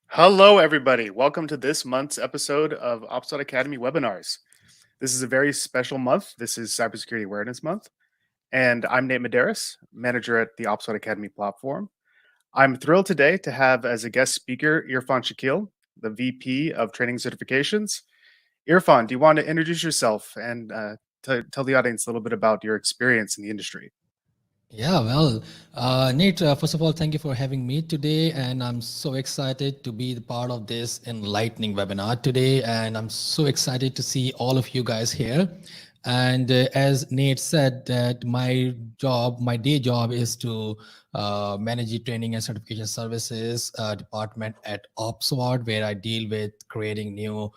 Hello, everybody. Welcome to this month's episode of OPSWAT Academy webinars. This is a very special month. This is Cybersecurity Awareness Month, and I'm Nate Medeiros, manager at the OPSWAT Academy platform. I'm thrilled today to have as a guest speaker Irfan Shakeel, the VP of Training Certifications. Irfan, do you want to introduce yourself and tell the audience a little bit about your experience in the industry? Nate, first of all, thank you for having me today. And I'm so excited to be the part of this enlightening webinar today. And I'm so excited to see all of you guys here. And as Nate said, that my day job is to manage the training and certification services department at OPSWAT, where I deal with creating new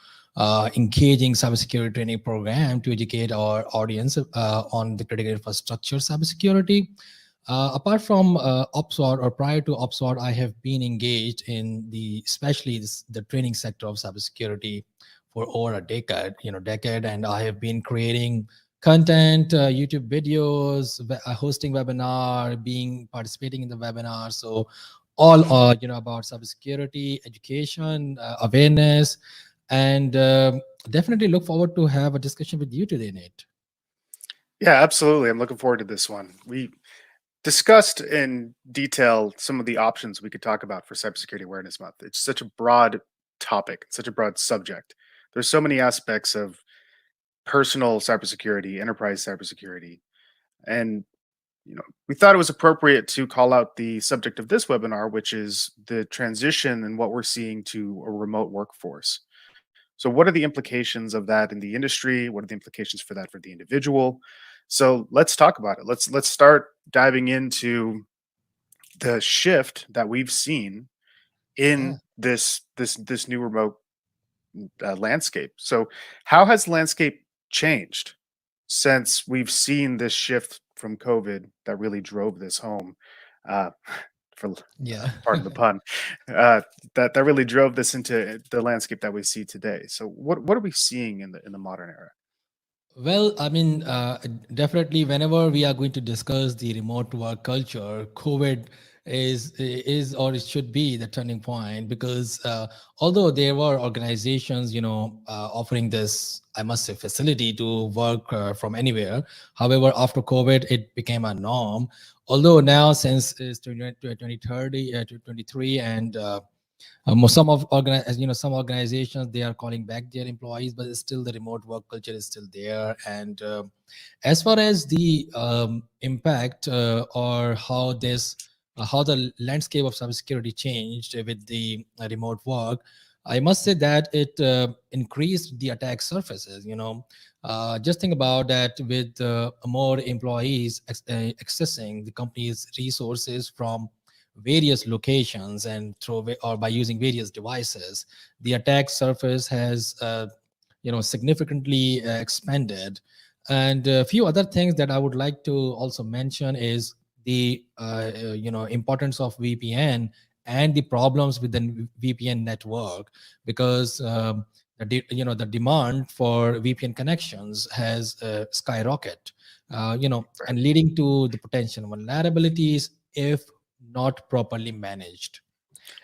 engaging cybersecurity training program to educate our audience on the critical infrastructure cybersecurity. Apart from OPSWAT or prior to OPSWAT, I have been engaged in especially the training sector of cybersecurity for over a decade, and I have been creating content, YouTube videos, hosting webinar, participating in the webinar. So all about cybersecurity, education, awareness, and definitely look forward to have a discussion with you today, Nate. Yeah, absolutely. I'm looking forward to this one. We discussed in detail some of the options we could talk about for Cybersecurity Awareness Month. It's such a broad topic, such a broad subject. There's so many aspects of personal cybersecurity, enterprise cybersecurity, and we thought it was appropriate to call out the subject of this webinar, which is the transition and what we're seeing to a remote workforce. So, what are the implications of that in the industry? What are the implications for that for the individual? So, let's talk about it. Let's start diving into the shift that we've seen Yeah. in this new remote landscape. So, how has the landscape changed since we've seen this shift from COVID that really drove this home? Uh, for Yeah. pardon the pun, that really drove this into the landscape that we see today. So, what are we seeing in the modern era? Well, I mean, definitely, whenever we are going to discuss the remote work culture, COVID is or it should be the turning point because although there were organizations, offering this, I must say, facility to work from anywhere. However, after COVID, it became a norm. Although now, since it's 2030, 2023, and some some organizations they are calling back their employees, but it's still the remote work culture is still there. And as far as the impact or how the landscape of cybersecurity changed with the remote work, I must say that it increased the attack surfaces. Just think about that with more employees accessing the company's resources from various locations and or by using various devices, the attack surface has significantly expanded. And a few other things that I would like to also mention is the importance of VPN and the problems with the VPN network, because the demand for VPN connections has skyrocketed, Right. and leading to the potential vulnerabilities if not properly managed.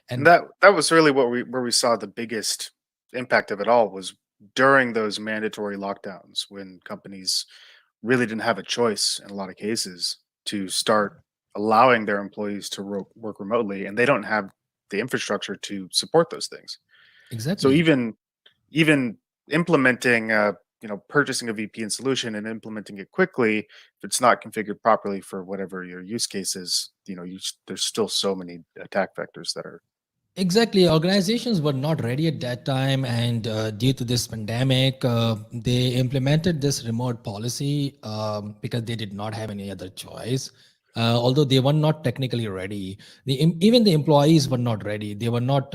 And And that was really what we where we saw the biggest impact of it all was during those mandatory lockdowns when companies really didn't have a choice in a lot of cases to start allowing their employees to work remotely, and they don't have the infrastructure to support those things. So exactly. even implementing purchasing a VPN solution and implementing it quickly, if it's not configured properly for whatever your use case is, there's still so many attack vectors that are Exactly. Organizations were not ready at that time. And due to this pandemic, they implemented this remote policy because they did not have any other choice. Although they were not technically ready, even the employees were not ready. They were not,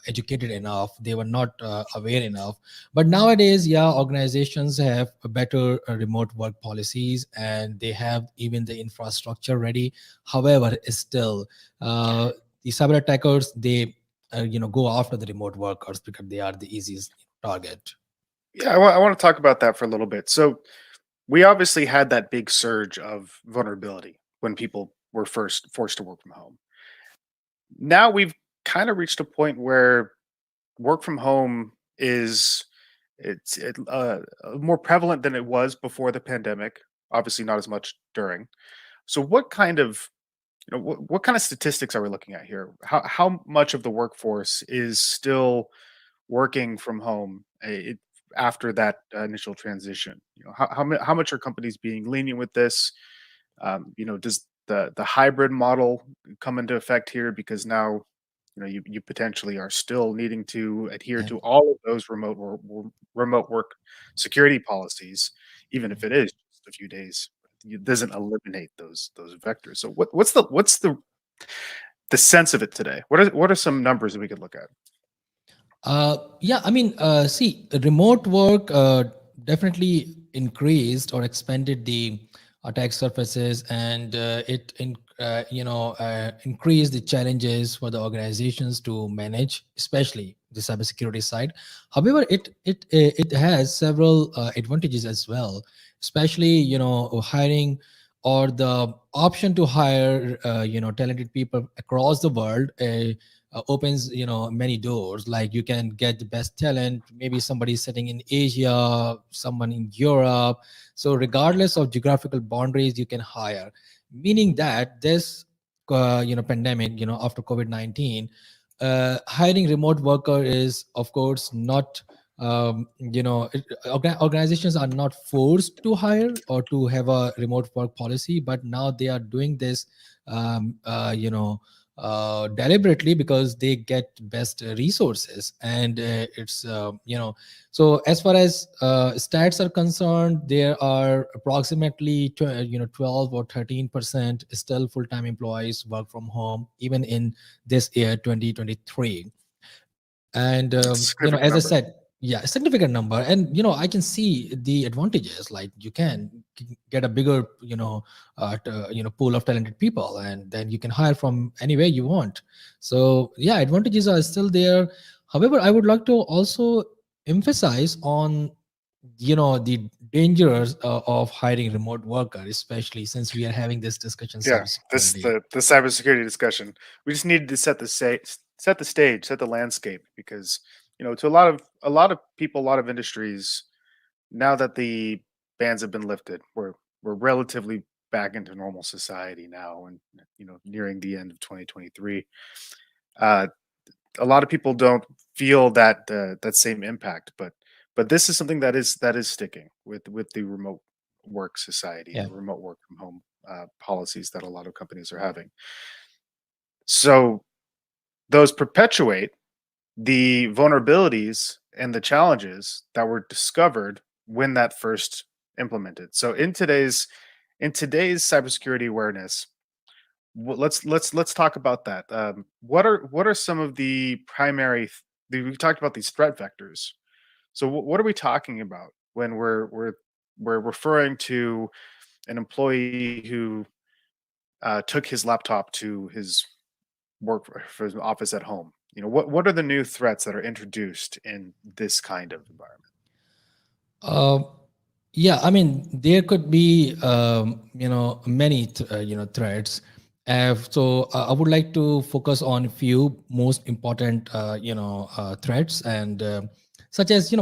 educated enough. They were not aware enough. But nowadays, yeah, organizations have a better remote work policies and they have even the infrastructure ready. However, still, uh, the cyber attackers they go after the remote workers because they are the easiest target. yeah. I want to talk about that for a little bit. So we obviously had that big surge of vulnerability when people were first forced to work from home. Now we've kind of reached a point where work from home is more prevalent than it was before the pandemic. Obviously, not as much during. So, what kind of what kind of statistics are we looking at here? How much of the workforce is still working from home after that initial transition? How much are companies being lenient with this? Does the hybrid model come into effect here? Because now, you potentially are still needing to adhere Yeah. to all of those remote work security policies, even if it is just a few days. It doesn't eliminate those vectors. So what's the sense of it today? What are some numbers that we could look at? Yeah, I mean, see, remote work definitely increased or expanded the attack surfaces, and increased the challenges for the organizations to manage, especially the cybersecurity side. However, it has several advantages as well, especially hiring or the option to hire talented people across the world. Opens many doors, like you can get the best talent, maybe somebody sitting in Asia, someone in Europe. So regardless of geographical boundaries, you can hire, meaning that this pandemic, after COVID-19, hiring remote worker is of course not organizations are not forced to hire or to have a remote work policy, but now they are doing this um, uh, you know deliberately, because they get best resources. And it's so as far as stats are concerned, there are approximately 12 or 13% still full-time employees work from home even in this year 2023. And It's a as I significant said, number. yeah, a significant number. And I can see the advantages, like you can get a bigger pool of talented people, and then you can hire from anywhere you want. So yeah, advantages are still there. However, I would like to also emphasize on the dangers of hiring remote workers, especially since we are having this discussion Yeah, this cybersecurity. the cybersecurity discussion. We just needed to set the stage, set the landscape, because to a lot of people, a lot of industries, now that the bans have been lifted, we're relatively back into normal society now, and nearing the end of 2023. Uh, a lot of people don't feel that same impact, but this is something that is sticking with the remote work society, Yeah. the remote work from home policies that a lot of companies are having. So those perpetuate the vulnerabilities and the challenges that were discovered when that first implemented. So in today's cybersecurity awareness, let's talk about that. What are some of the primary? We talked about these threat vectors. So what are we talking about when we're referring to an employee who took his laptop to his work for his office at home? What are the new threats that are introduced in this kind of environment? Uh, yeah, I mean, there could be, many, threads. So I would like to focus on a few most important, threads, and such as,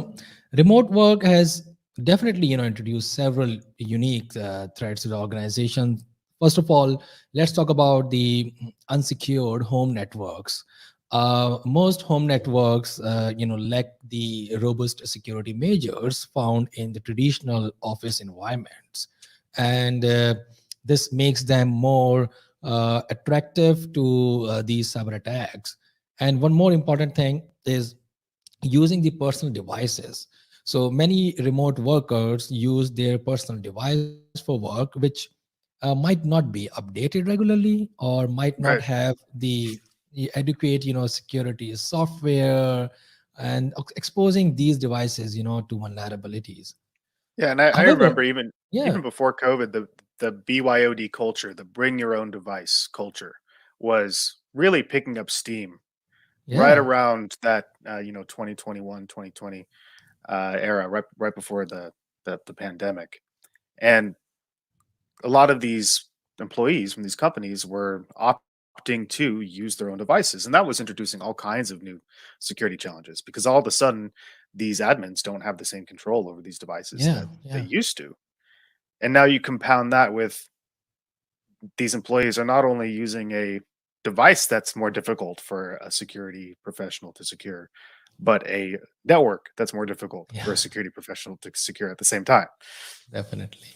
remote work has definitely, introduced several unique threats to the organization. First of all, let's talk about the unsecured home networks. Most home networks, lack the robust security measures found in the traditional office environments, and this makes them more attractive to these cyber attacks. And one more important thing is using the personal devices. So many remote workers use their personal device for work, which might not be updated regularly, or might not Right. have the adequate, security software, and exposing these devices, to vulnerabilities. Yeah, and I However, remember even yeah, before COVID, the BYOD culture, the bring your own device culture, was really picking up steam right yeah, around that 2021 2020 era, right before the pandemic. And a lot of these employees from these companies were opting opting to use their own devices. And that was introducing all kinds of new security challenges because all of a sudden these admins don't have the same control over these devices Yeah, that they yeah. used to. And now you compound that with these employees are not only using a device that's more difficult for a security professional to secure, but a network that's more difficult Yeah. for a security professional to secure at the same time. Definitely.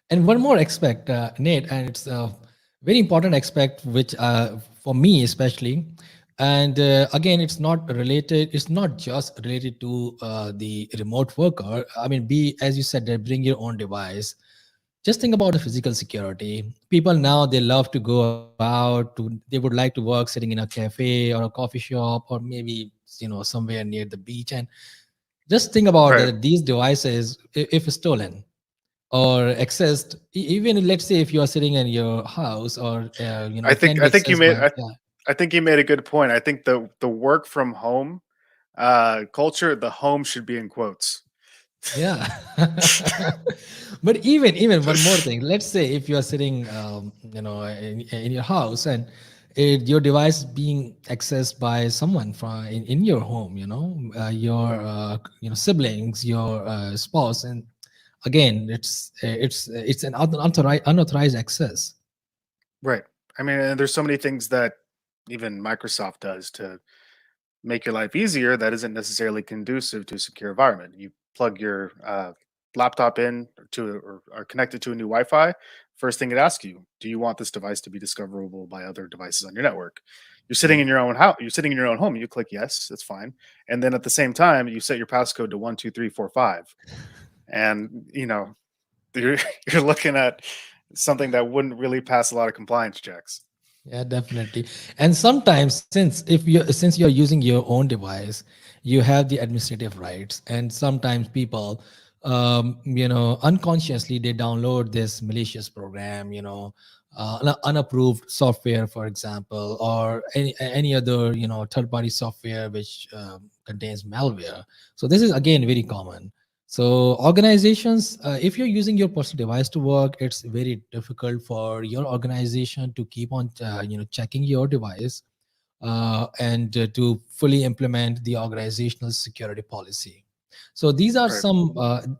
And one more aspect, Nate, and it's a very important aspect, which for me especially, and again, it's not related. It's not just related to the remote worker. I mean, be as you said, that bring your own device. Just think about the physical security. People now they love to go out. They would like to work sitting in a cafe or a coffee shop, or maybe somewhere near the beach. And just think about Right. that. These devices, if stolen or accessed, even let's say if you are sitting in your house, or I it can think be I think you accessed made by, I, yeah. I think you made a good point. I think the work from home culture, the home should be in quotes. Yeah. But even one more thing, let's say if you are sitting in your house, and your device is being accessed by someone from in your home, your siblings, your spouse, and again it's an unauthorized access. Right. I mean, and there's so many things that even Microsoft does to make your life easier that isn't necessarily conducive to a secure environment. You plug your laptop in to or are connected to a new Wi-Fi. First thing it asks you, do you want this device to be discoverable by other devices on your network? You're sitting Yeah. in your own house. You're sitting in your own home. You click yes, that's fine. And then at the same time, you set your passcode to 12345, and you're you're looking at something that wouldn't really pass a lot of compliance checks. Yeah, definitely. And sometimes, since you're using your own device, you have the administrative rights. And sometimes people, unconsciously they download this malicious program, unapproved software, for example, or any other third-party software which contains malware. So this is again very common. So organizations, if you're using your personal device to work, it's very difficult for your organization to keep on, checking your device, and to fully implement the organizational security policy. So these are Right. some.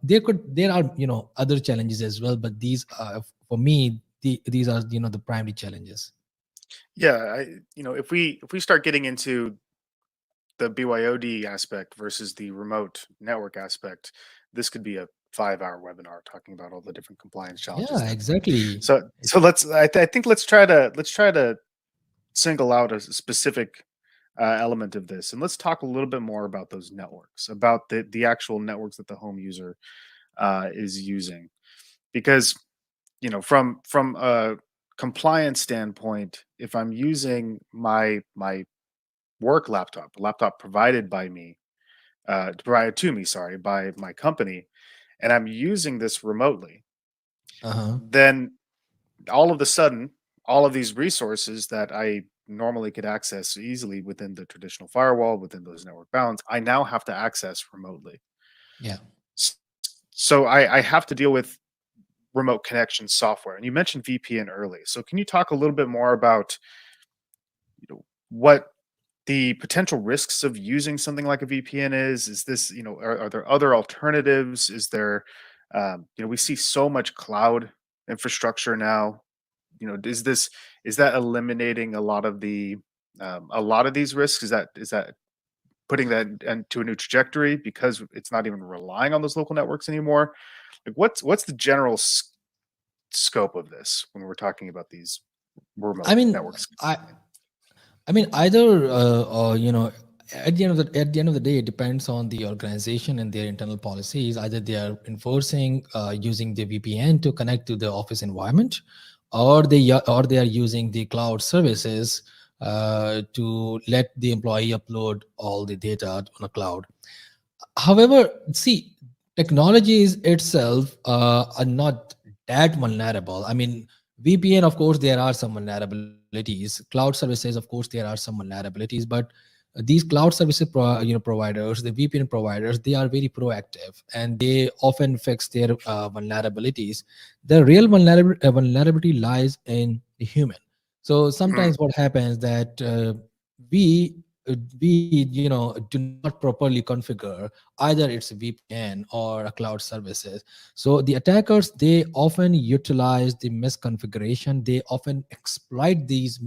There are other challenges as well, but these for me these are the primary challenges. Yeah, if we start getting into the BYOD aspect versus the remote network aspect, this could be a 5-hour webinar talking about all the different compliance challenges Yeah, that. exactly. So I think let's try to single out a specific element of this, and let's talk a little bit more about those networks, about the actual networks that the home user is using, because from a compliance standpoint, if I'm using my work laptop, a laptop provided by me, provided to me, sorry, by my company, and I'm using this remotely, Uh-huh. then all of a sudden, all of these resources that I normally could access easily within the traditional firewall, within those network bounds, I now have to access remotely. Yeah. S- So I have to deal with remote connection software. And you mentioned VPN early. So can you talk a little bit more about what the potential risks of using something like a VPN is? Is this, are there other alternatives? Is there, we see so much cloud infrastructure now. Is that eliminating a lot of these risks? Is that putting that into a new trajectory because it's not even relying on those local networks anymore? Like, what's the general scope of this when we're talking about these I remote mean, networks? either or at the end of the day, it depends on the organization and their internal policies. Either they are enforcing using the VPN to connect to the office environment, or they are using the cloud services to let the employee upload all the data on a cloud. However, see, technologies itself are not that vulnerable. I mean, VPN, of course, there are some vulnerabilities. Cloud services, of course, there are some vulnerabilities. But these cloud services, providers, the VPN providers, they are very proactive and they often fix their vulnerabilities. The real vulnerability lies in the human. So Mhm. sometimes what happens that we do not properly configure either it's a VPN or a cloud services. So the attackers, they often utilize the misconfiguration. They often exploit these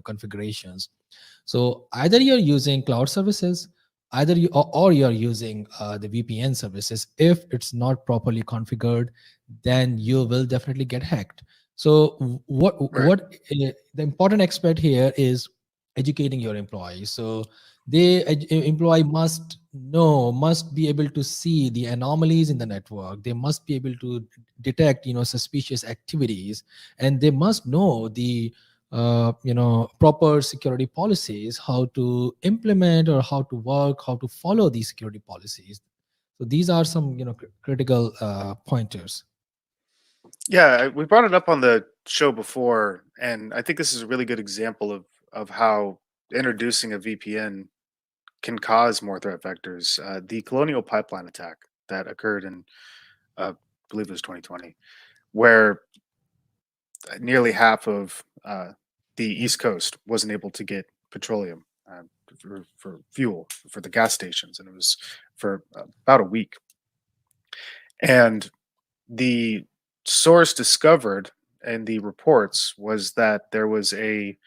configurations. So either you're using cloud services, either or you're using the VPN services. If it's not properly configured, then you will definitely get hacked. So Right. the important aspect here is educating your employees. So the employee must know, must be able to see the anomalies in the network. They must be able to detect suspicious activities, and they must know the proper security policies, how to implement or how to work, how to follow these security policies. So these are some critical pointers. Yeah, we brought it up on the show before, and I think this is a really good example of how introducing a VPN can cause more threat vectors. The Colonial Pipeline attack that occurred in, I believe it was 2020, where nearly half of the Yeah. East Coast wasn't able to get petroleum for fuel for the gas stations, and it was for about a week. And the source discovered in the reports was that there was a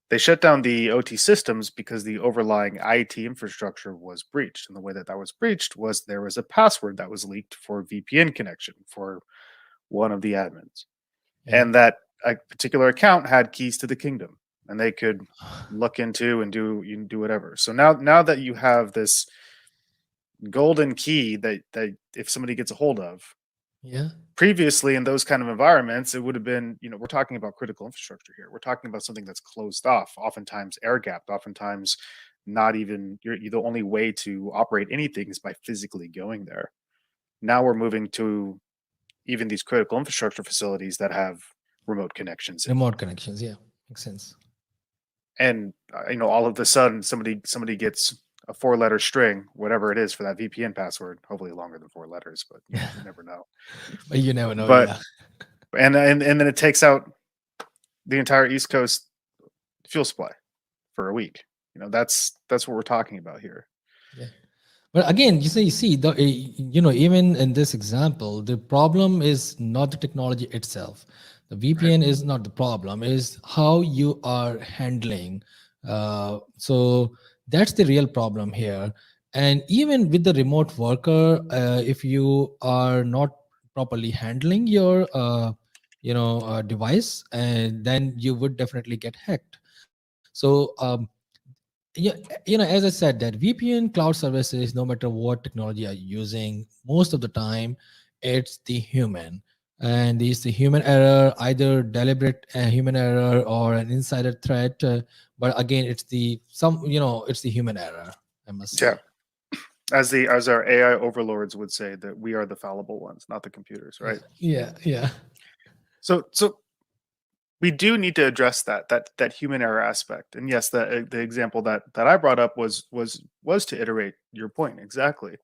they shut down the OT systems because the overlying IT infrastructure was breached. And the way that that was breached was there was a password that was leaked for VPN connection for one of the admins. Yeah. And that a particular account had keys to the kingdom and they could look into and do you can do whatever. So now that you have this golden key that if somebody gets a hold of, Yeah. previously in those kind of environments it would have been, we're talking about critical infrastructure here, we're talking about something that's closed off, oftentimes air gapped, oftentimes not even the only way to operate anything is by physically going there. Now we're moving to even these critical infrastructure facilities that have remote connections in them, Remote connections. Yeah. Makes sense. and all of a sudden somebody gets a four-letter string, whatever it is, for that VPN password, hopefully longer than four letters, but you never know. But you never know. But Yeah. and then it takes out the entire East Coast fuel supply for a week. That's what we're talking about here. Yeah. But again, you see, even in this example, the problem is not the technology itself. The Right. VPN is not the problem; is how you are handling. So that's the real problem here. And even with the remote worker, if you are not properly handling your, device, and then you would definitely get hacked. So yeah, as I said, that VPN cloud services, no matter what technology are using, most of the time it's the human, and it's the human error, either deliberate human error or an insider threat. But again, it's the human error, I must Yeah. say. As our AI overlords would say, that we are the fallible ones, not the computers, Yeah, right? yeah, yeah, So we do need to address that human error aspect. And yes, the example that I brought up was to iterate your point exactly.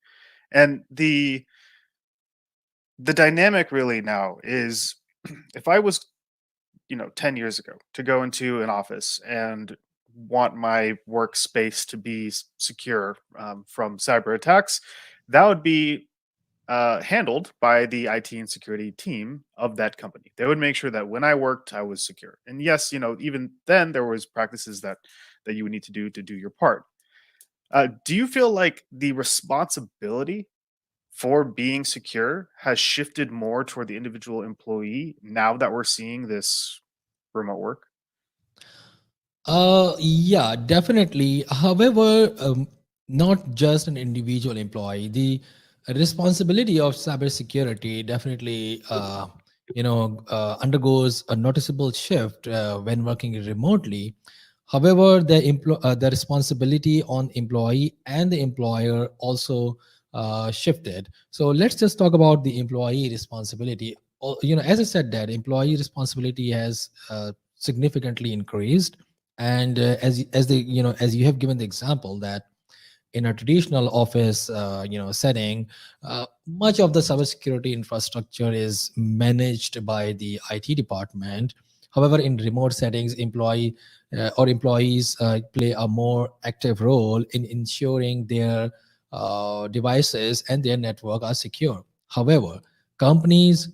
And the dynamic really now is, if I was 10 years ago to go into an office and want my workspace to be secure from cyber attacks, that would be handled by the IT and security team of that company. They would make sure that when I worked, I was secure. And yes, even then there was practices that you would need to do your part. Do you feel like the responsibility for being secure has shifted more toward the individual employee now that we're seeing this remote work? Yeah, definitely. However, not just an individual employee. The responsibility of cybersecurity definitely, undergoes a noticeable shift when working remotely. However, the responsibility on employee and the employer also shifted. So let's just talk about the employee responsibility. As I said, that employee responsibility has significantly increased, and as you have given the example that in a traditional office setting, much of the cybersecurity infrastructure is managed by the IT department. However, in remote settings, employees play a more active role in ensuring their devices and their network are secure. However, companies'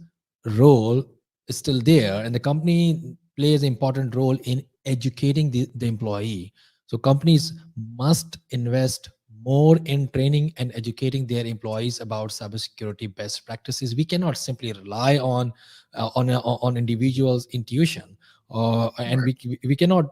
role is still there, and the company plays an important role in educating the employee. So companies must invest more in training and educating their employees about cybersecurity best practices. We cannot simply rely on individuals' intuition, and Right. we cannot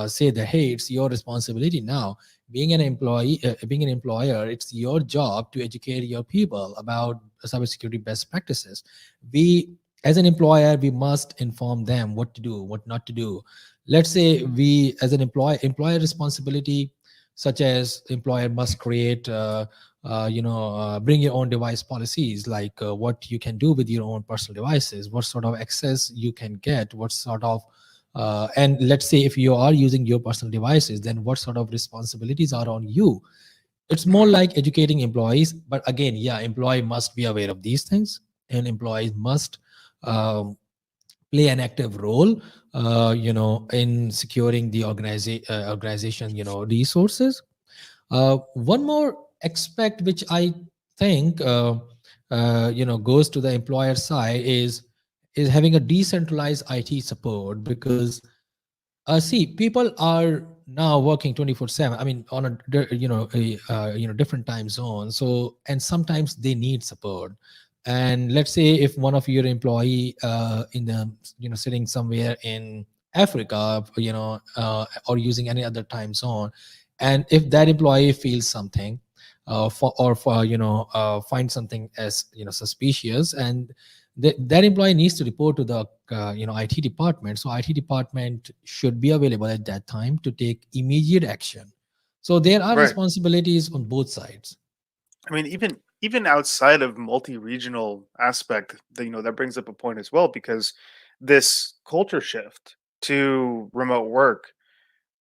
say that, hey, it's your responsibility now. Being an employer, it's your job to educate your people about cybersecurity best practices. We, as an employer, we must inform them what to do, what not to do. Let's say we, as an employer responsibility, such as employer must create bring your own device policies, like what you can do with your own personal devices, what sort of access you can get, what sort of and let's say if you are using your personal devices, then what sort of responsibilities are on you. It's more Mhm. like educating employees, but again, yeah, employee must be aware of these things, and employees must um, play an active role in securing the organization resources. One more aspect which I think goes to the employer side is having a decentralized IT support, because see, people are now working 24/7. I mean, on different time zone. So, and sometimes they need support. And let's say if one of your employee in the sitting somewhere in Africa, or using any other time zone, and if that employee feels something, for find something as suspicious, and that employee needs to report to the IT department. So IT department should be available at that time to take immediate action. So there are Right. responsibilities on both sides. I mean, even outside of multi-regional aspect, that brings up a point as well, because this culture shift to remote work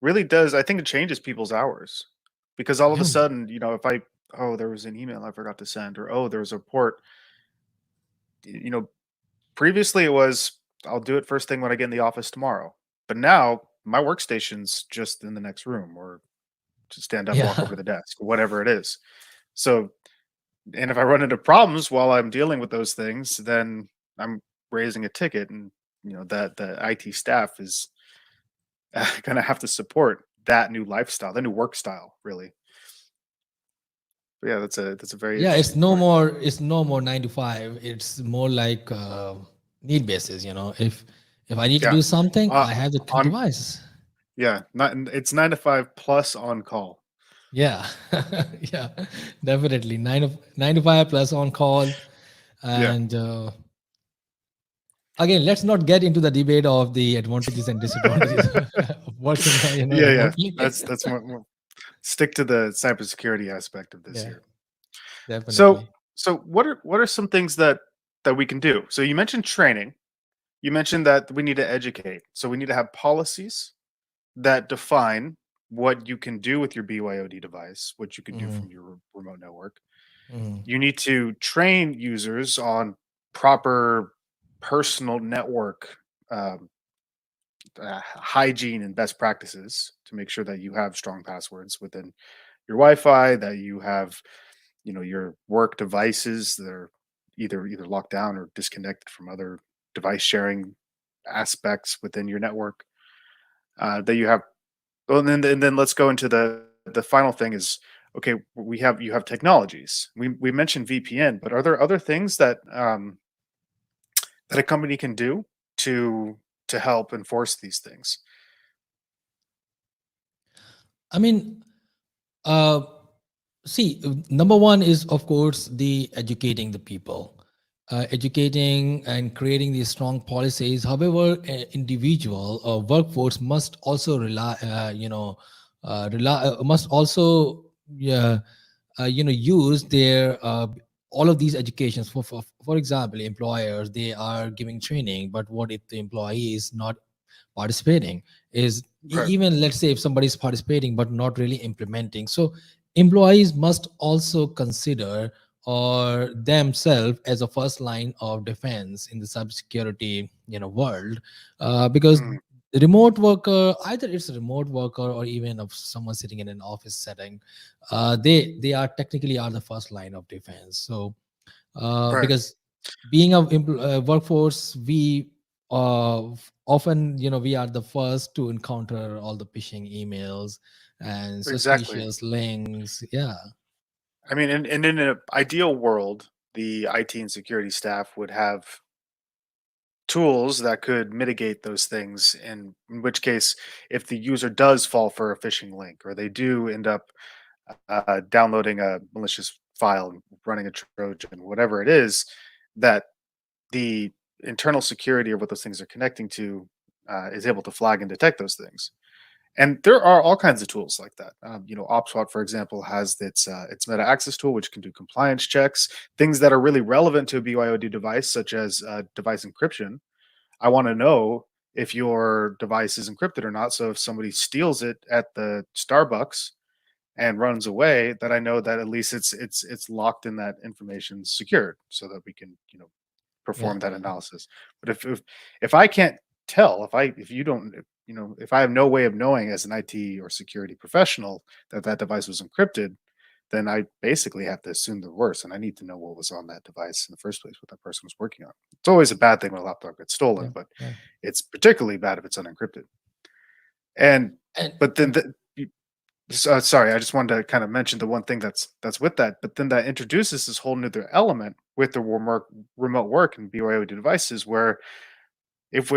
really does, I think it changes people's hours. Because all of a Yeah. sudden, if I, oh, there was an email I forgot to send, or oh, there was a report, you know, previously it was, I'll do it first thing when I get in the office tomorrow. But now my workstation's just in the next room, or to stand up, walk Yeah. over to the desk, whatever it is. So, and if I run into problems while I'm dealing with those things, then I'm raising a ticket, and that the IT staff is going to have to support that new lifestyle, the new work style, really. But yeah, that's a very Yeah, interesting point. it's no more 9 to 5. It's more like need basis, if I need to Yeah, do something, uh, I have the on device. yeah, not it's 9 to 5 plus on call. Yeah. Yeah, definitely 9 to 5 plus on call. Yeah, And again, let's not get into the debate of the advantages and disadvantages of working yeah, yeah. remotely. That's more, stick to the cybersecurity aspect of this Yeah, here. So definitely. so what are some things that we can do? So you mentioned training. You mentioned that we need to educate. So we need to have policies that define what you can do with your BYOD device, what you can do Mhm, from your remote network. mhm, You need to train users on proper personal network um, hygiene and best practices to make sure that you have strong passwords within your Wi-Fi, that you have, your work devices that are either locked down or disconnected from other device sharing aspects within your network. That you have, well, and then let's go into the final thing is, okay, you have technologies. We mentioned VPN, but are there other things that a company can do to help enforce these things? I mean, uh, see, number one is, of course, the educating the people, educating and creating these strong policies. However, individual or workforce must also must also, yeah, use their all of these educations. For example, employers, they are giving training, but what if the employee is not participating, is Right. even let's say if somebody is participating but not really implementing. So employees must also consider or themselves as a first line of defense in the cybersecurity world, because Mm, the remote worker, either it's a remote worker or even of someone sitting in an office setting, they are technically are the first line of defense. So right. because being a workforce, we often we are the first to encounter all the phishing emails and Exactly. suspicious links. Yeah, I mean, in an ideal world, the IT and security staff would have tools that could mitigate those things. In which case, if the user does fall for a phishing link or they do end up downloading a malicious file, running a Trojan, whatever it is, that the internal security of what those things are connecting to is able to flag and detect those things. And there are all kinds of tools like that. OPSWAT, for example, has its Meta Access tool, which can do compliance checks, things that are really relevant to a BYOD device, such as device encryption. I want to know if your device is encrypted or not. So if somebody steals it at the Starbucks and runs away, that I know that at least it's locked in that information secured, so that we can yeah, perform that analysis. But if I can't tell, if you don't, if I have no way of knowing as an IT or security professional that that device was encrypted, then I basically have to assume the worst, and I need to know what was on that device in the first place, what that person was working on. It's always a bad thing when a laptop gets stolen, yeah, but yeah. it's particularly bad if it's unencrypted. And And but then sorry, I just wanted to kind of mention the one thing that's with that, but then that introduces this whole new other element with the remote work and BYOD devices, where if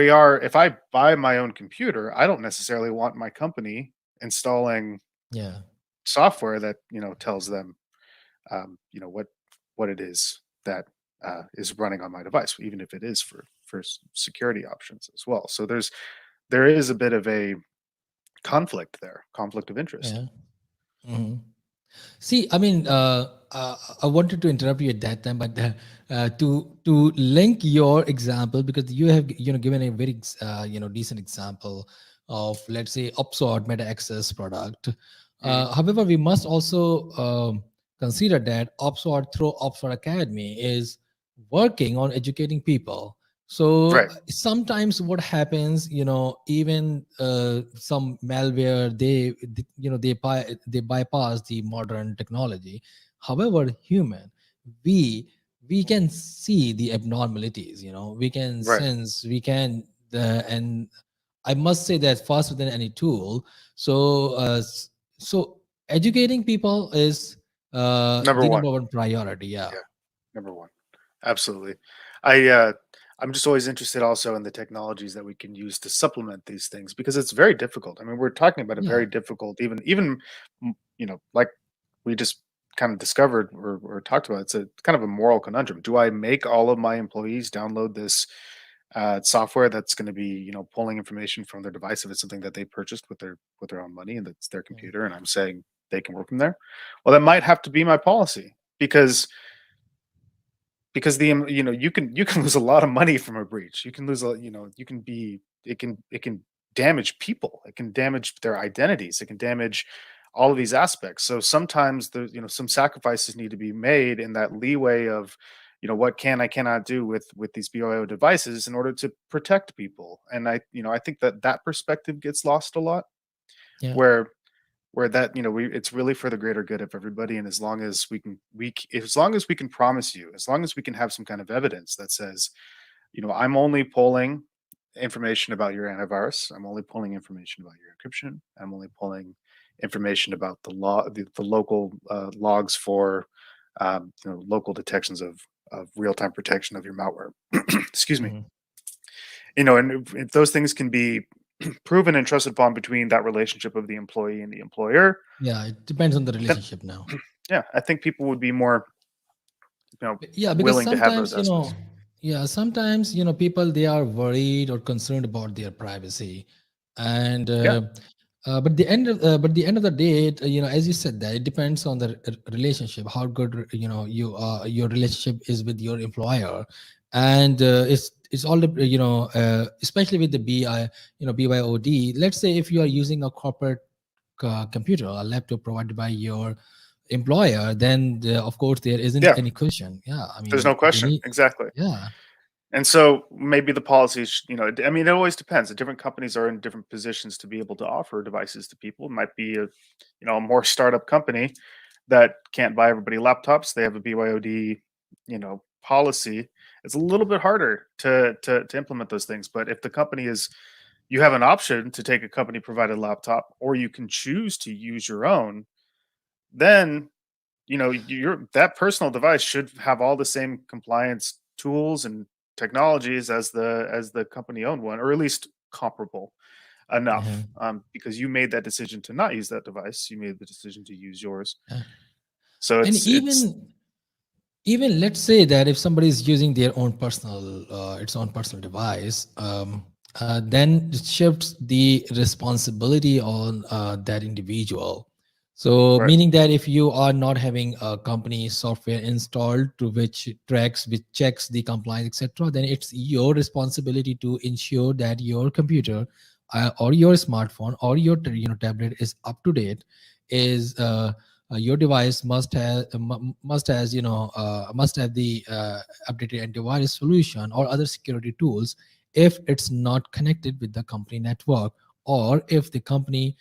I buy my own computer, I don't necessarily want my company installing yeah, software that tells them what it is that is running on my device, even if it is for security options as well. So there is a bit of a conflict there, conflict of interest. yeah. Mhm. See, I mean, I wanted to interrupt you at that time, but to link your example, because you have given a very decent example of, let's say, upsort meta access product. Mhm. However, we must also consider that upsort through upsort academy is working on educating people. So Right, sometimes what happens, even some malware, they bypass the modern technology. However, human, we we can see the abnormalities. We can right. sense, we can, and I must say that faster than any tool. So so educating people is Number the one. number one priority. Yeah, Yeah, number one. Absolutely. I'm just always interested also in the technologies that we can use to supplement these things, because it's very difficult. I mean, we're talking about a yeah, very difficult, even like we just kind of discovered or talked about. It's a kind of a moral conundrum. Do I make all of my employees download this software that's going to be pulling information from their device if it's something that they purchased with their own money and that's their yeah, computer, and I'm saying they can work from there? Well, that might have to be my policy, because you can lose a lot of money from a breach. You can lose a you can be it can damage people. It can damage their identities. It can damage all of these aspects. So sometimes some sacrifices need to be made in that leeway of what I cannot do with these BIO devices in order to protect people. And I think that that perspective gets lost a lot, yeah, where that it's really for the greater good of everybody. And as long as as long as we can promise you, as long as we can have some kind of evidence that says, I'm only pulling information about your antivirus, I'm only pulling information about your encryption, I'm only pulling information about the local logs for local detections of real-time protection of your malware. Excuse me. mhm. And if those things can be proven and trusted upon between that relationship of the employee and the employer, Yeah. It depends on the then relationship now. yeah, I think people would be more, Yeah, because willing to have those sometimes aspects. yeah, sometimes people, they are worried or concerned about their privacy, and Yeah, but the end of the day, as you said, that it depends on the relationship, how good your relationship is with your employer. And it's all especially with the BYOD. Let's say if you are using a corporate computer, a laptop provided by your employer, then of course there isn't Yeah, any question. Yeah, I there's mean no they question. need. Exactly. Yeah. And so maybe the policies, I mean, it always depends. The different companies are in different positions to be able to offer devices to people. It might be a more startup company that can't buy everybody laptops. They have a BYOD, policy. It's a little bit harder to implement those things. But if the company is, you have an option to take a company provided laptop, or you can choose to use your own, then your that personal device should have all the same compliance tools and technologies as the company owned one, or at least comparable Yeah. enough, because you made that decision to not use that device. You made the decision to use yours. Yeah. So And it's even let's say that if somebody is using their own personal its own personal device, then it shifts the responsibility on that individual. So right. meaning that if you are not having a company software installed to which checks the compliance, etc., then it's your responsibility to ensure that your computer or your smartphone or your tablet is up to date, is your device must have the updated antivirus solution or other security tools. If it's not connected with the company network, or if the company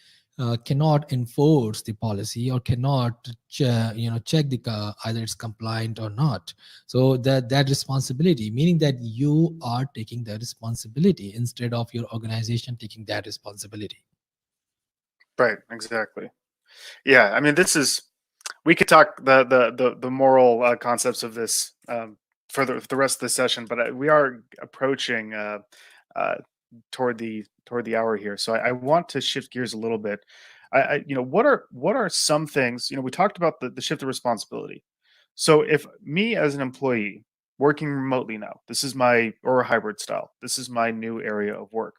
cannot enforce the policy or cannot check the either it's compliant or not. So that responsibility, meaning that you are taking that responsibility instead of your organization taking that responsibility. Right, exactly. Yeah, I mean, this is, we could talk the moral concepts of this, for the rest of the session, but we are approaching uh, toward the hour here. So I want to shift gears a little bit. What are some things, we talked about the shift of responsibility. So if me as an employee working remotely now, this is my, or a hybrid style, this is my new area of work.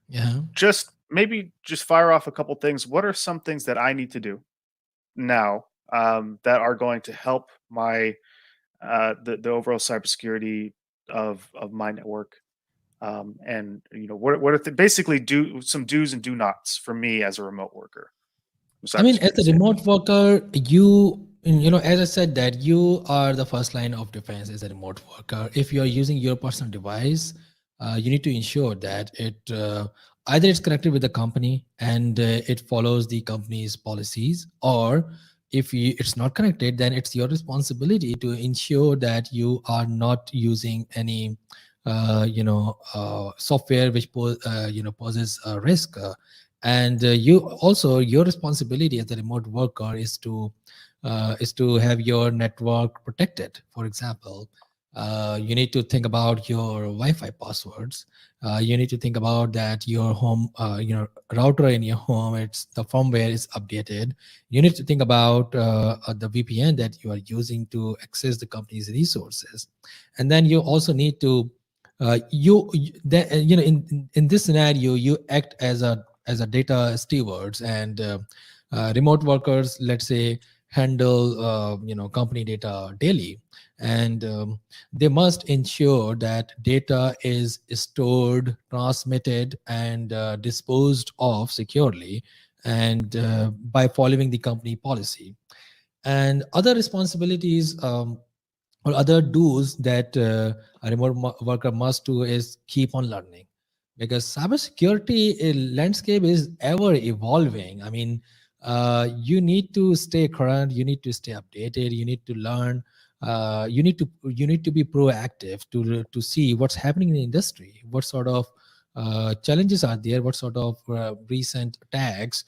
Yeah. Just fire off a couple things. What are some things that I need to do now, that are going to help my the overall cybersecurity of my network? And what are basically do some do's and do nots for me as a remote worker from I mean, as cybersecurity a remote standpoint? worker, as I said, that you are the first line of defense as a remote worker. If you are using your personal device, you need to ensure that it either it's connected with the company and it follows the company's policies, or if it's not connected, then it's your responsibility to ensure that you are not using any, software which poses a risk. And you also, your responsibility as a remote worker is to have your network protected. For example, you need to think about your Wi-Fi passwords. You need to think about that your home router in your home, it's the firmware is updated. You need to think about the VPN that you are using to access the company's resources. And then you also need to in this scenario, you act as a data stewards. And remote workers, let's say, handle company data daily. And they must ensure that data is stored, transmitted, and disposed of securely, and by following the company policy. And other responsibilities, or other do's that a remote worker must do, is keep on learning, because cybersecurity landscape is ever evolving. I mean, you need to stay current, you need to stay updated, you need to learn. You need to be proactive to see what's happening in the industry, what sort of challenges are there, what sort of recent attacks.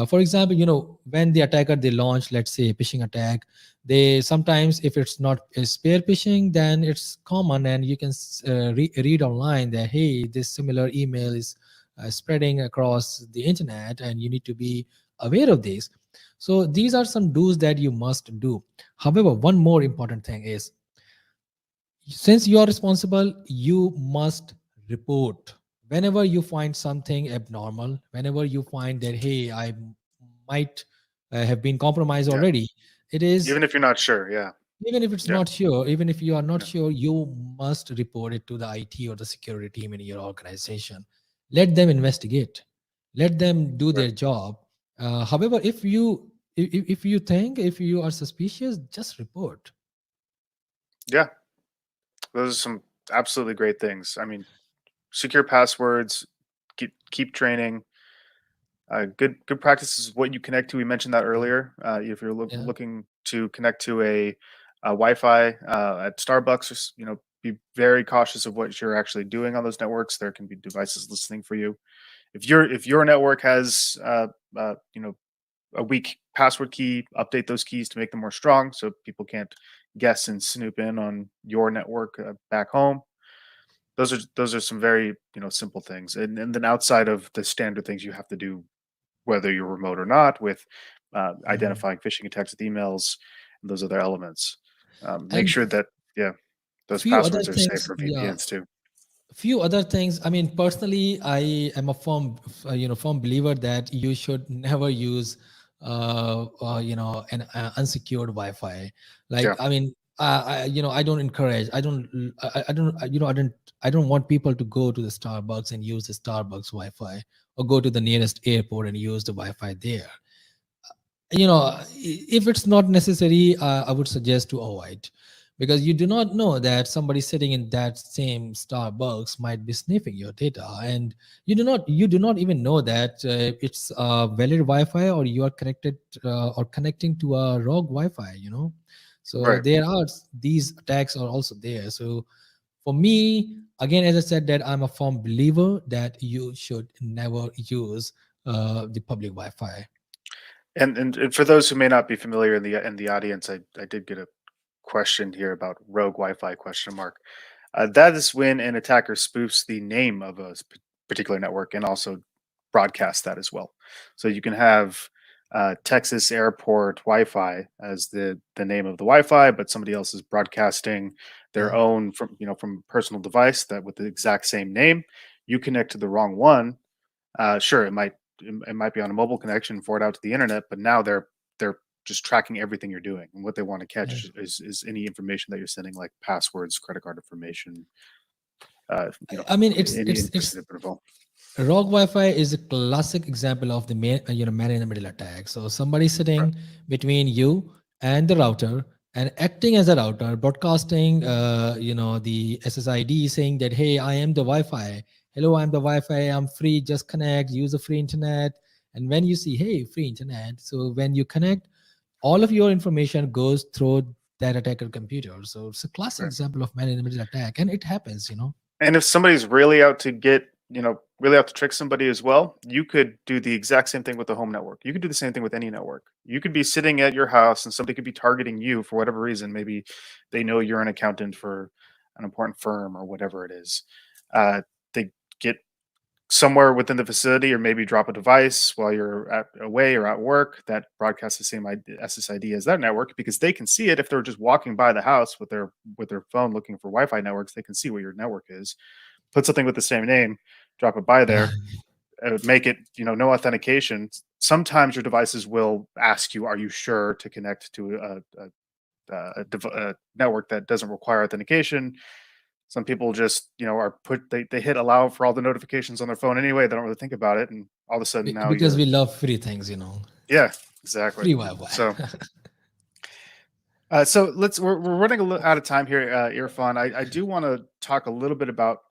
For example, when the attacker, they launch, let's say, a phishing attack, they sometimes, if it's not a spear phishing, then it's common, and you can read online that, hey, this similar email is spreading across the internet, and you need to be aware of this. So these are some do's that you must do. However, one more important thing is, since you are responsible, you must report whenever you find something abnormal, whenever you find that, hey, I might have been compromised Yeah, already. It is, even if you're not sure. Yeah, even if it's yeah, not sure, even if you are not yeah. sure, you must report it to the IT or the security team in your organization. Let them investigate, let them do Right. their job. However, if you if you think, if you are suspicious, just report. Yeah, those are some absolutely great things. I mean, secure passwords, keep training. Good practices. What you connect to. We mentioned that Yeah. earlier. If you're Yeah. looking to connect to a Wi-Fi at Starbucks, be very cautious of what you're actually doing on those networks. There can be devices listening for you. If your network has a weak password key, update those keys to make them more strong, so people can't guess and snoop in on your network back home. Those are some very simple things, and then outside of the standard things you have to do, whether you're remote or not, with Mhm. identifying phishing attacks with emails and those other elements. Make And sure that, yeah, those few other passwords are safe things, for yeah, VPNs too. few other things. I mean, personally, I am a firm believer that you should never use an unsecured Wi-Fi. Like, Yeah, I mean, I don't encourage, I don't I don't want people to go to the Starbucks and use the Starbucks Wi-Fi, or go to the nearest airport and use the Wi-Fi there. If it's not necessary, I would suggest to avoid, because you do not know that somebody sitting in that same Starbucks might be sniffing your data, and you do not even know that it's valid Wi-Fi, or you are connected or connecting to a rogue Wi-Fi. So right. there are these attacks are also there. So for me, again, as I said, that I'm a firm believer that you should never use the public Wi-Fi. And for those who may not be familiar in the audience, I did get a question here about rogue Wi-Fi question mark. That is when an attacker spoofs the name of a particular network and also broadcasts that as well. So you can have Texas Airport Wi-Fi as the name of the Wi-Fi, but somebody else is broadcasting their Yeah. own from personal device that with the exact same name. You connect to the wrong one. Sure, it might be on a mobile connection, forward out to the internet, but now they're just tracking everything you're doing, and what they want to catch Yeah. is any information that you're sending, like passwords, credit card information, uh, you know, I mean, it's any it's it's sensitive info. rogue Wi-Fi is a classic example of the man in the middle attack. So somebody Right. sitting between you and the router and acting as a router, broadcasting, the SSID, saying that, hey, I am the Wi-Fi. Hello, I'm the Wi-Fi. I'm free. Just connect. Use the free internet. And when you see, hey, free internet, so when you connect, all of your information goes through that attacker computer. So it's a classic Right. example of man in the middle attack, and it happens. And if somebody's really out to really out to trick somebody as well, you could do the exact same thing with the home network. You could do the same thing with any network. You could be sitting at your house and somebody could be targeting you for whatever reason. Maybe they know you're an accountant for an important firm or whatever it is. They get somewhere within the facility, or maybe drop a device while you're away or at work that broadcasts the same SSID as that network, because they can see it if they're just walking by the house with their phone looking for Wi-Fi networks. They can see what your network is. Put something with the same name, drop it by Yeah. there, make it no authentication. Sometimes your devices will ask you, "Are you sure to connect to a network that doesn't require authentication?" Some people just, they hit allow for all the notifications on their phone anyway. They don't really think about it, and all of a sudden now Because you're, we love free things. yeah, exactly. Free Wi-Fi. So, we're running a little out of time here, Irfan. I do want to talk a little bit about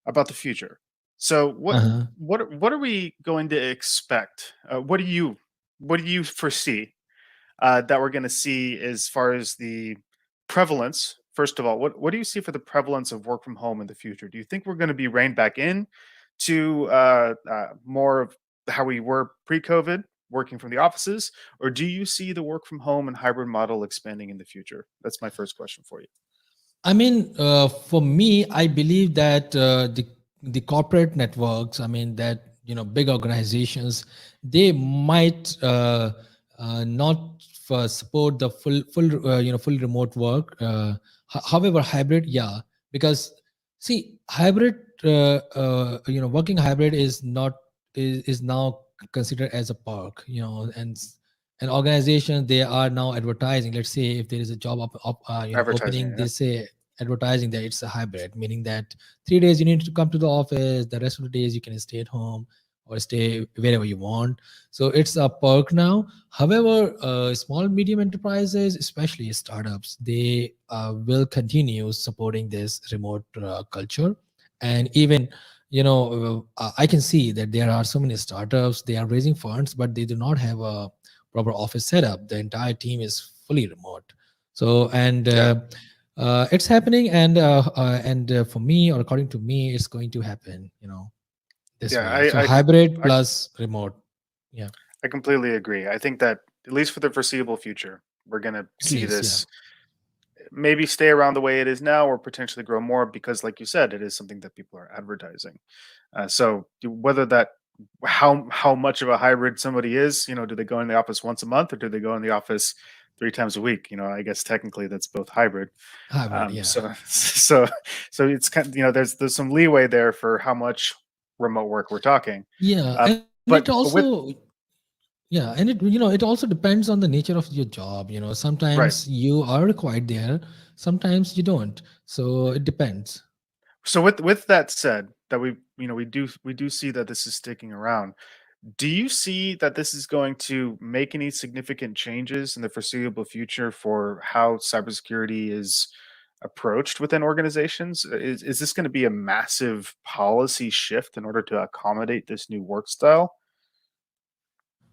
the future. So Uh-huh. what are we going to expect? What do you foresee that we're going to see as far as the prevalence? First of all, what do you see for the prevalence of work from home in the future? Do you think we're going to be reined back in to more of how we were pre-COVID, working from the offices, or do you see the work from home and hybrid model expanding in the future? That's my first question for you. I mean, for me, I believe that the corporate networks, I mean, that big organizations, they might not support the full remote work. However, hybrid, yeah, because see, hybrid, working hybrid is now considered as a perk. And organizations, they are now advertising. Let's say if there is a job opening, Advertising, yeah. they say advertising that it's a hybrid, meaning that 3 days you need to come to the office, the rest of the days you can stay at home, or stay wherever you want. So it's a perk now. However, small medium enterprises, especially startups, they will continue supporting this remote culture. And even, I can see that there are so many startups, they are raising funds, but they do not have a proper office setup. The entire team is fully remote. So, and Yeah. it's happening, and for me, or according to me, it's going to happen, this Yeah, way. So hybrid plus remote. Yeah, I completely agree. I think that at least for the foreseeable future, we're going to at see least, yeah. this maybe stay around the way it is now or potentially grow more because, like you said, it is something that people are advertising. Whether that how much of a hybrid somebody is, do they go in the office once a month or do they go in the office 3 times a week? I guess technically that's both hybrid. Hybrid, yeah. So it's kind of, there's some leeway there for how much remote work we're talking. Yeah, Uh, and it but with also, yeah, and it also depends on the nature of your job. right. Sometimes you are required there, sometimes you don't. So it depends. So with that said, that we do see that this is sticking around. Do you see that this is going to make any significant changes in the foreseeable future for how cybersecurity is approached within organizations? Is this going to be a massive policy shift in order to accommodate this new work style?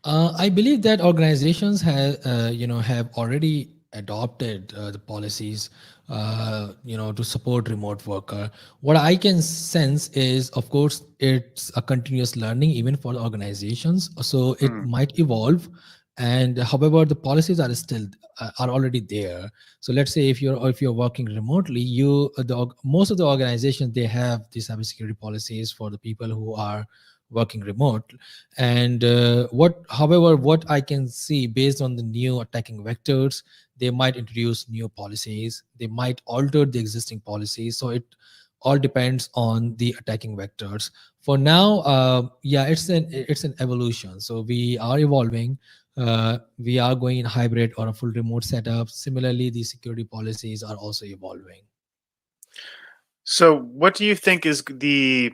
I believe that organizations have already adopted the policies, to support remote worker. What I can sense is, of course, it's a continuous learning even for the organizations. So it Mm, might evolve, and however, the policies are still are already there. So let's say if you're working remotely, most of the organizations, they have the cybersecurity policies for the people who are working remote. And what I can see, based on the new attacking vectors, they might introduce new policies, they might alter the existing policies. So it all depends on the attacking vectors. For now, yeah, it's an evolution. So we are evolving. We are going in hybrid or a full remote setup. Similarly, the security policies are also evolving. So, what do you think is the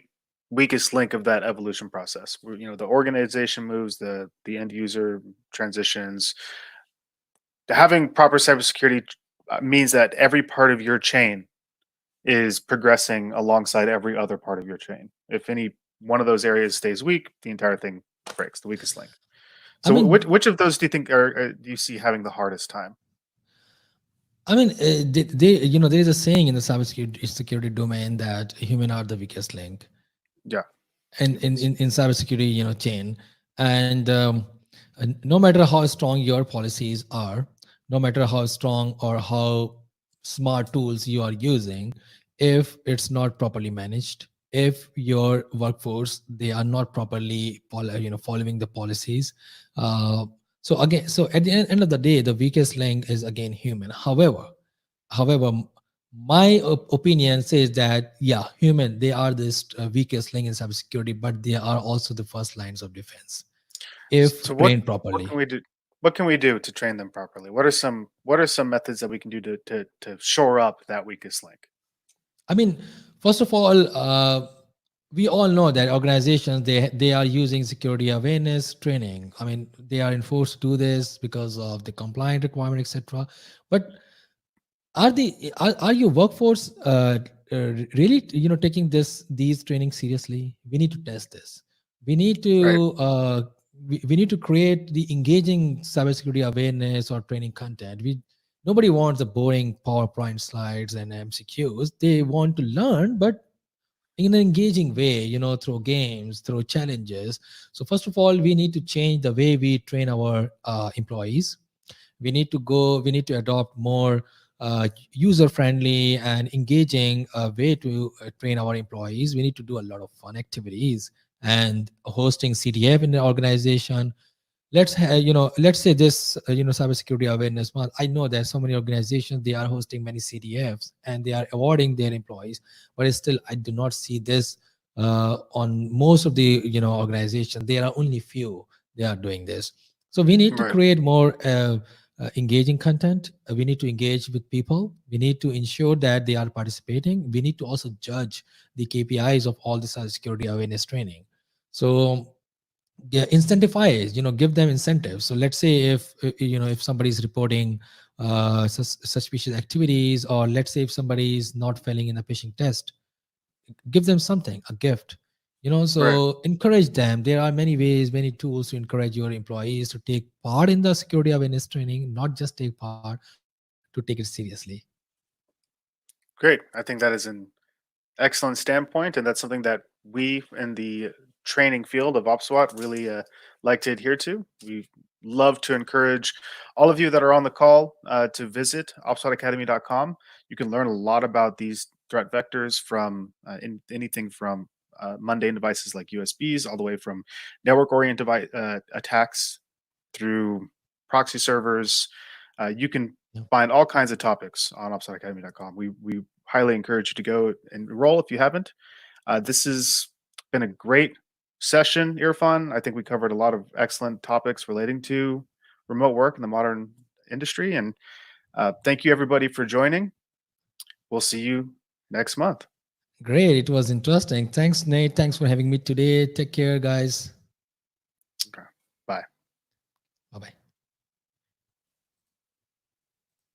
weakest link of that evolution process? Where, the organization moves, the end user transitions. Having proper cybersecurity means that every part of your chain is progressing alongside every other part of your chain. If any one of those areas stays weak, the entire thing breaks. The weakest link. I So, mean, which of those do you think do you see having the hardest time? there is a saying in the cybersecurity security domain that human are the weakest link, Yeah, and in, humans. in, in cybersecurity chain. And no matter how strong your policies are, no matter how strong or how smart tools you are using, if it's not properly managed, if your workforce, they are not properly following the policies, so at the end of the day, the weakest link is again human. However, my opinion says that, yeah, human, they are this weakest link in cybersecurity, but they are also the first lines of defense if So, trained what can properly. we do? What can we do to train them properly? What are some methods that we can do to shore up that weakest link? I mean, first of all, we all know that organizations, they are using security awareness training. I mean, they are enforced to do this because of the compliant requirement, etc. But are your workforce really taking these trainings seriously? We need to test this. We need Right. to we need to create the engaging cybersecurity awareness or training content. Nobody wants the boring PowerPoint slides and MCQs. They want to learn, but in an engaging way, through games, through challenges. So first of all, we need to change the way we train our employees. We need to adopt more user friendly and engaging way to train our employees. We need to do a lot of fun activities and hosting CDF in the organization. Let's say this cybersecurity awareness month. I know that so many organizations, they are hosting many CDFs and they are awarding their employees, but still I do not see this on most of the organizations. There are only few they are doing this. So we need to Right. create more engaging content. We need to engage with people. We need to ensure that they are participating. We need to also judge the KPIs of all the cybersecurity awareness training. So incentivize, give them incentives. So let's say if if somebody is reporting suspicious activities, or let's say if somebody is not failing in a phishing test, give them something, a gift. Right. So encourage them. There are many ways, many tools to encourage your employees to take part in the security awareness training, not just take part, to take it seriously. Great. I think that is an excellent standpoint, and that's something that we in the training field of OPSWAT really like to adhere to. We love to encourage all of you that are on the call to visit OPSWATacademy.com. You can learn a lot about these threat vectors from anything from mundane devices like USBs, all the way from network-oriented attacks through proxy servers. You can Yeah. find all kinds of topics on OPSWATacademy.com. We highly encourage you to go and enroll if you haven't. This has been a great session, Irfan. I think we covered a lot of excellent topics relating to remote work in the modern industry. And thank you, everybody, for joining. We'll see you next month. Great. It was interesting. Thanks, Nate. Thanks for having me today. Take care, guys.